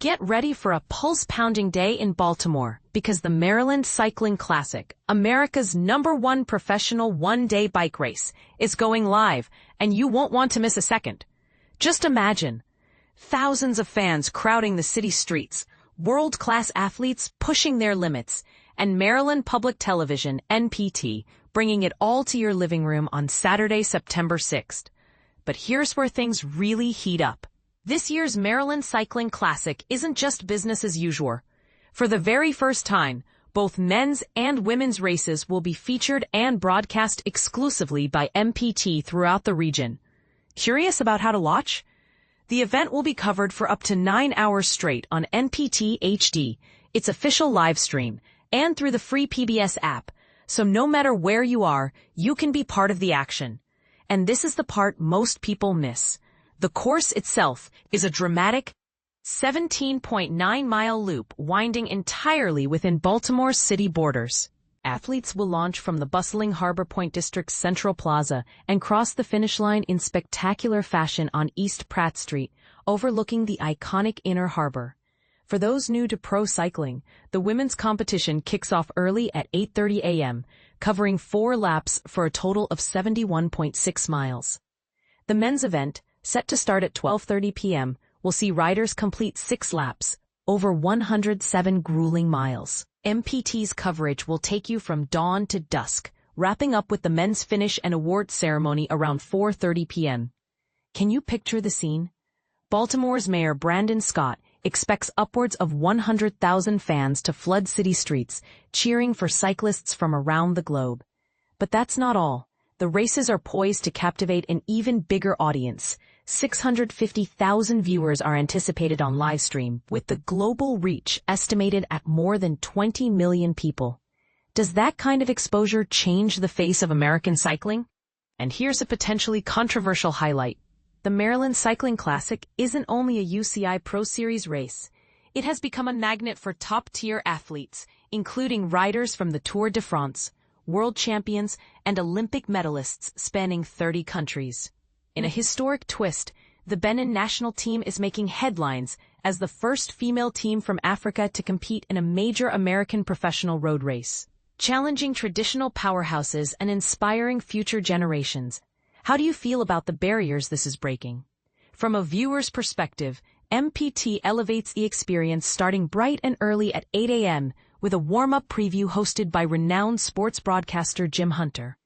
Get ready for a pulse-pounding day in Baltimore because the Maryland Cycling Classic, America's #1 professional one-day bike race, is going live, and you won't want to miss a second. Just imagine thousands of fans crowding the city streets, world-class athletes pushing their limits, and Maryland Public Television, MPT, bringing it all to your living room on Saturday, September 6th. But here's where things really heat up. This year's Maryland Cycling Classic isn't just business as usual. For the very first time, both men's and women's races will be featured and broadcast exclusively by MPT throughout the region. Curious about how to watch? The event will be covered for up to 9 hours straight on MPT HD, its official live stream, and through the free PBS app, so no matter where you are, you can be part of the action. And this is the part most people miss. The course itself is a dramatic 17.9-mile loop winding entirely within Baltimore's city borders. Athletes will launch from the bustling Harbor Point District's Central Plaza and cross the finish line in spectacular fashion on East Pratt Street, overlooking the iconic Inner Harbor. For those new to pro cycling, the women's competition kicks off early at 8:30 a.m., covering 4 laps for a total of 71.6 miles. The men's event, set to start at 12:30 p.m., will see riders complete 6 laps, over 107 grueling miles. MPT's coverage will take you from dawn to dusk, wrapping up with the men's finish and award ceremony around 4:30 p.m. Can you picture the scene? Baltimore's Mayor Brandon Scott expects upwards of 100,000 fans to flood city streets, cheering for cyclists from around the globe. But that's not all. The races are poised to captivate an even bigger audience. 650,000 viewers are anticipated on livestream, with the global reach estimated at more than 20 million people. Does that kind of exposure change the face of American cycling? And here's a potentially controversial highlight. The Maryland Cycling Classic isn't only a UCI Pro Series race. It has become a magnet for top-tier athletes, including riders from the Tour de France, world champions, and Olympic medalists spanning 30 countries. In a historic twist, the Benin national team is making headlines as the first female team from Africa to compete in a major American professional road race, challenging traditional powerhouses and inspiring future generations. How do you feel about the barriers this is breaking? From a viewer's perspective, MPT elevates the experience starting bright and early at 8 a.m. with a warm-up preview hosted by renowned sports broadcaster Jim Hunter.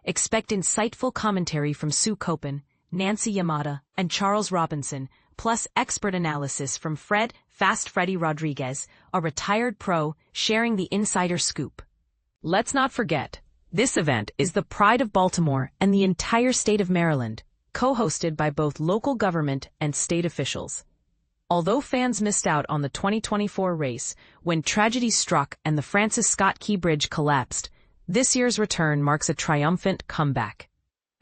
Expect insightful commentary from Sue Copen, Nancy Yamada, and Charles Robinson, plus expert analysis from Fast Freddy Rodriguez, a retired pro, sharing the insider scoop. Let's not forget, this event is the pride of Baltimore and the entire state of Maryland, co-hosted by both local government and state officials. Although fans missed out on the 2024 race when tragedy struck and the Francis Scott Key Bridge collapsed, this year's return marks a triumphant comeback.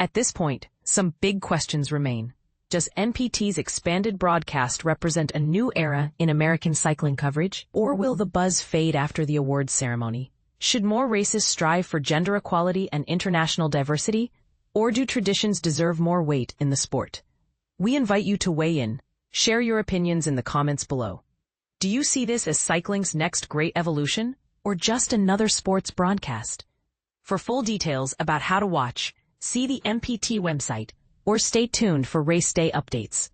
At this point, some big questions remain. Does MPT's expanded broadcast represent a new era in American cycling coverage, or will the buzz fade after the awards ceremony? Should more races strive for gender equality and international diversity, or do traditions deserve more weight in the sport? We invite you to weigh in. Share your opinions in the comments below. Do you see this as cycling's next great evolution, or just another sports broadcast? For full details about how to watch, see the MPT website, or stay tuned for race day updates.